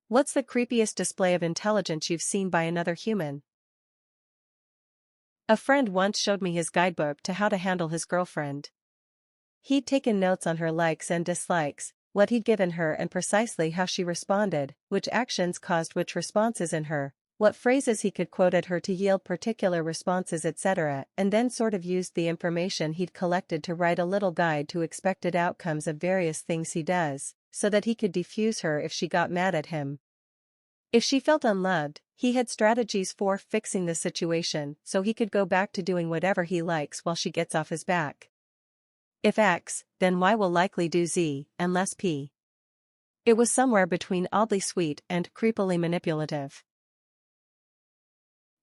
What's the creepiest display of intelligence you've seen by another human? A friend once showed me his guidebook to how to handle his girlfriend. He'd taken notes on her likes and dislikes, what he'd given her and precisely how she responded, which actions caused which responses in her, what phrases he could quote at her to yield particular responses, etc., and then sort of used the information he'd collected to write a little guide to expected outcomes of various things he does, so that he could defuse her if she got mad at him. If she felt unloved, he had strategies for fixing the situation so he could go back to doing whatever he likes while she gets off his back. If X, then Y will likely do Z, unless P. It was somewhere between oddly sweet and creepily manipulative.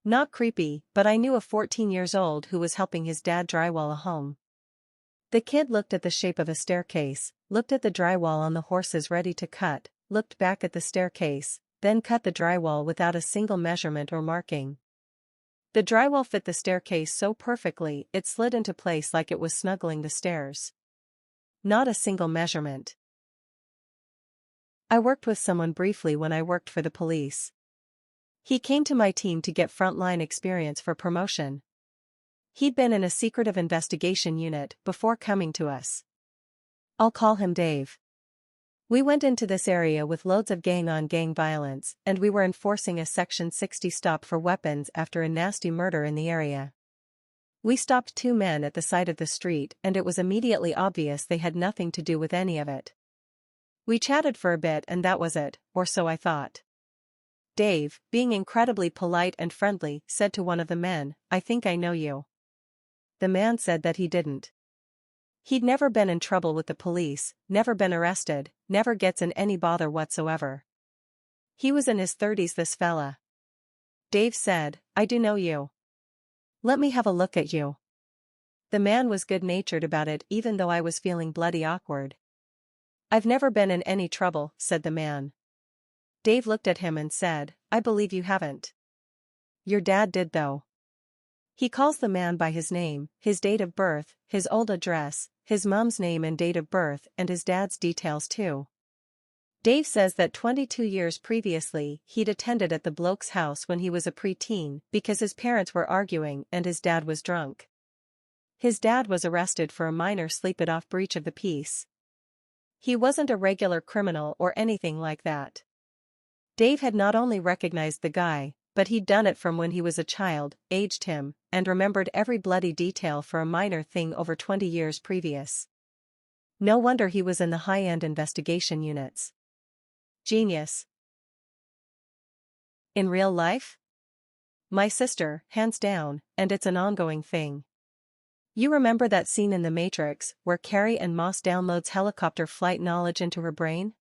Not creepy, but I knew a 14 years old who was helping his dad drywall a home. The kid looked at the shape of a staircase, looked at the drywall on the horses ready to cut, looked back at the staircase, then cut the drywall without a single measurement or marking. The drywall fit the staircase so perfectly it slid into place like it was snuggling the stairs. Not a single measurement. I worked with someone briefly when I worked for the police. He came to my team to get frontline experience for promotion. He'd been in a secretive investigation unit before coming to us. I'll call him Dave. We went into this area with loads of gang-on-gang violence, and we were enforcing a Section 60 stop for weapons after a nasty murder in the area. We stopped two men at the side of the street and it was immediately obvious they had nothing to do with any of it. We chatted for a bit and that was it, or so I thought. Dave, being incredibly polite and friendly, said to one of the men, "I think I know you." The man said that he didn't. He'd never been in trouble with the police, never been arrested, never gets in any bother whatsoever. He was in his 30s, this fella. Dave said, "I do know you. Let me have a look at you." The man was good-natured about it even though I was feeling bloody awkward. "I've never been in any trouble," said the man. Dave looked at him and said, "I believe you haven't." "Your dad did though." He calls the man by his name, his date of birth, his old address, his mom's name and date of birth and his dad's details too. Dave says that 22 years previously he'd attended at the bloke's house when he was a preteen because his parents were arguing and his dad was drunk. His dad was arrested for a minor sleep-it-off breach of the peace. He wasn't a regular criminal or anything like that. Dave had not only recognized the guy, but he'd done it from when he was a child, aged him, and remembered every bloody detail for a minor thing over 20 years previous. No wonder he was in the high-end investigation units. Genius. In real life? My sister, hands down, and it's an ongoing thing. You remember that scene in The Matrix where Carrie and Moss downloads helicopter flight knowledge into her brain?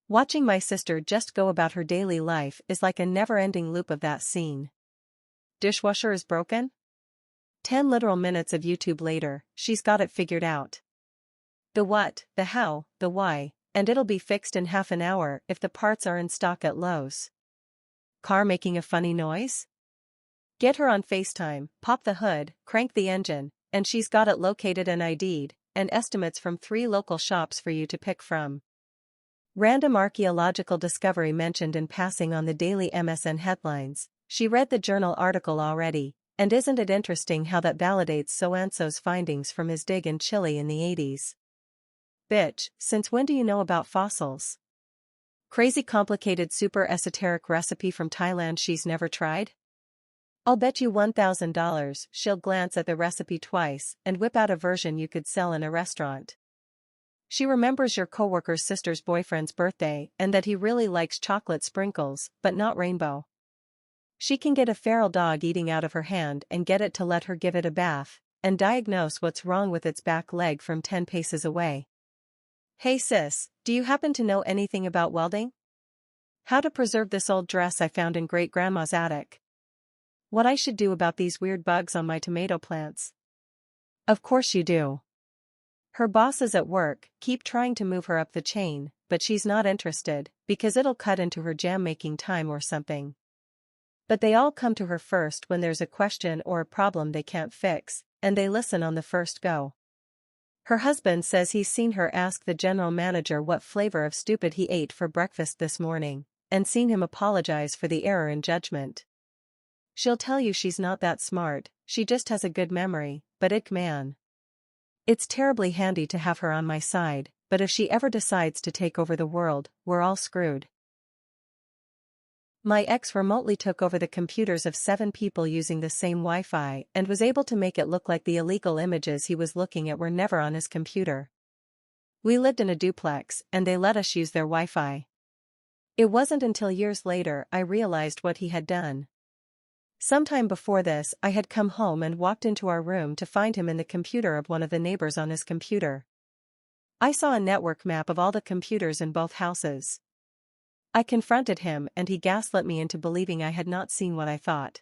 Watching my sister just go about her daily life is like a never-ending loop of that scene. Dishwasher is broken? 10 literal minutes of YouTube later, she's got it figured out. The what, the how, the why, and it'll be fixed in half an hour if the parts are in stock at Lowe's. Car making a funny noise? Get her on FaceTime, pop the hood, crank the engine, and she's got it located and ID'd, and estimates from 3 local shops for you to pick from. Random archaeological discovery mentioned in passing on the daily MSN headlines. She read the journal article already, and isn't it interesting how that validates So-and-so's findings from his dig in Chile in the 80s? Bitch, since when do you know about fossils? Crazy complicated super esoteric recipe from Thailand she's never tried? I'll bet you $1,000 she'll glance at the recipe twice and whip out a version you could sell in a restaurant. She remembers your coworker's sister's boyfriend's birthday and that he really likes chocolate sprinkles, but not rainbow. She can get a feral dog eating out of her hand and get it to let her give it a bath, and diagnose what's wrong with its back leg from 10 paces away. Hey sis, do you happen to know anything about welding? How to preserve this old dress I found in great-grandma's attic? What I should do about these weird bugs on my tomato plants? Of course you do. Her boss is at work, keep trying to move her up the chain, but she's not interested, because it'll cut into her jam-making time or something. But they all come to her first when there's a question or a problem they can't fix, and they listen on the first go. Her husband says he's seen her ask the general manager what flavor of stupid he ate for breakfast this morning, and seen him apologize for the error in judgment. She'll tell you she's not that smart, she just has a good memory, but ick man. It's terribly handy to have her on my side, but if she ever decides to take over the world, we're all screwed. My ex remotely took over the computers of 7 people using the same Wi-Fi and was able to make it look like the illegal images he was looking at were never on his computer. We lived in a duplex, and they let us use their Wi-Fi. It wasn't until years later I realized what he had done. Sometime before this, I had come home and walked into our room to find him in the computer of one of the neighbors on his computer. I saw a network map of all the computers in both houses. I confronted him and he gaslit me into believing I had not seen what I thought.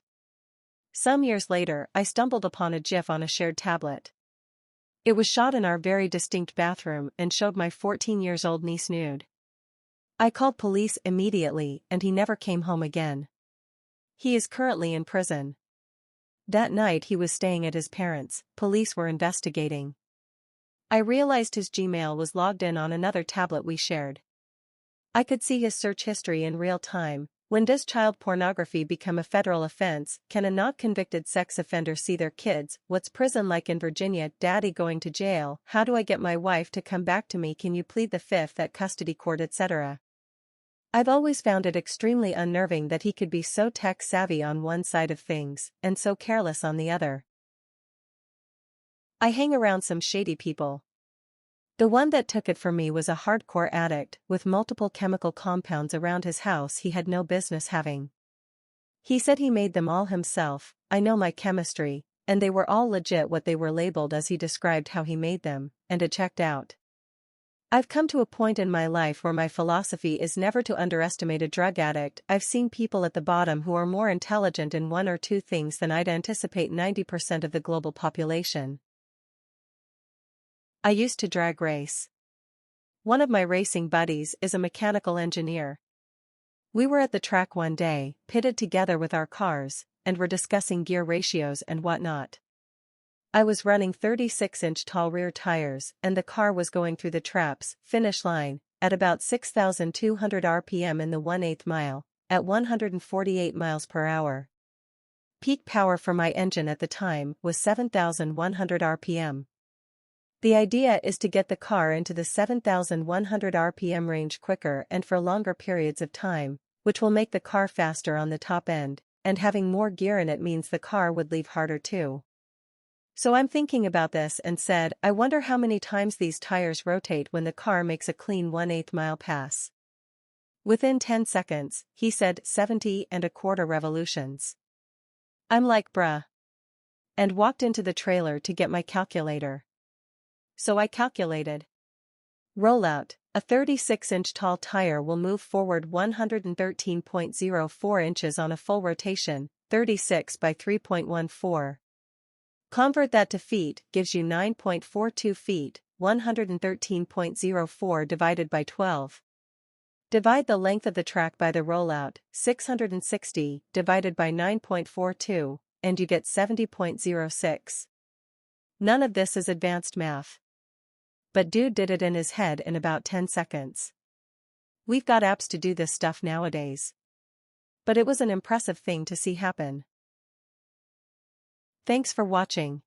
Some years later, I stumbled upon a GIF on a shared tablet. It was shot in our very distinct bathroom and showed my 14-year-old niece nude. I called police immediately and he never came home again. He is currently in prison. That night he was staying at his parents', police were investigating. I realized his Gmail was logged in on another tablet we shared. I could see his search history in real time. When does child pornography become a federal offense? Can a not convicted sex offender see their kids? What's prison like in Virginia? Daddy going to jail? How do I get my wife to come back to me? Can you plead the fifth at custody court, etc.? I've always found it extremely unnerving that he could be so tech-savvy on one side of things, and so careless on the other. I hang around some shady people. The one that took it from me was a hardcore addict with multiple chemical compounds around his house he had no business having. He said he made them all himself. I know my chemistry, and they were all legit what they were labeled as he described how he made them, and it checked out. I've come to a point in my life where my philosophy is never to underestimate a drug addict. I've seen people at the bottom who are more intelligent in one or two things than I'd anticipate 90% of the global population. I used to drag race. One of my racing buddies is a mechanical engineer. We were at the track one day, pitted together with our cars, and were discussing gear ratios and whatnot. I was running 36-inch tall rear tires and the car was going through the traps finish line at about 6,200 RPM in the 1/8 mile, at 148 miles per hour. Peak power for my engine at the time was 7,100 RPM. The idea is to get the car into the 7,100 RPM range quicker and for longer periods of time, which will make the car faster on the top end, and having more gear in it means the car would leave harder too. So I'm thinking about this and said, I wonder how many times these tires rotate when the car makes a clean 1/8 mile pass. Within 10 seconds, he said 70¼ revolutions. I'm like bruh. And walked into the trailer to get my calculator. So I calculated. Rollout, a 36-inch tall tire will move forward 113.04 inches on a full rotation, 36 by 3.14. Convert that to feet, gives you 9.42 feet, 113.04 divided by 12. Divide the length of the track by the rollout, 660, divided by 9.42, and you get 70.06. None of this is advanced math. But dude did it in his head in about 10 seconds. We've got apps to do this stuff nowadays. But it was an impressive thing to see happen. Thanks for watching.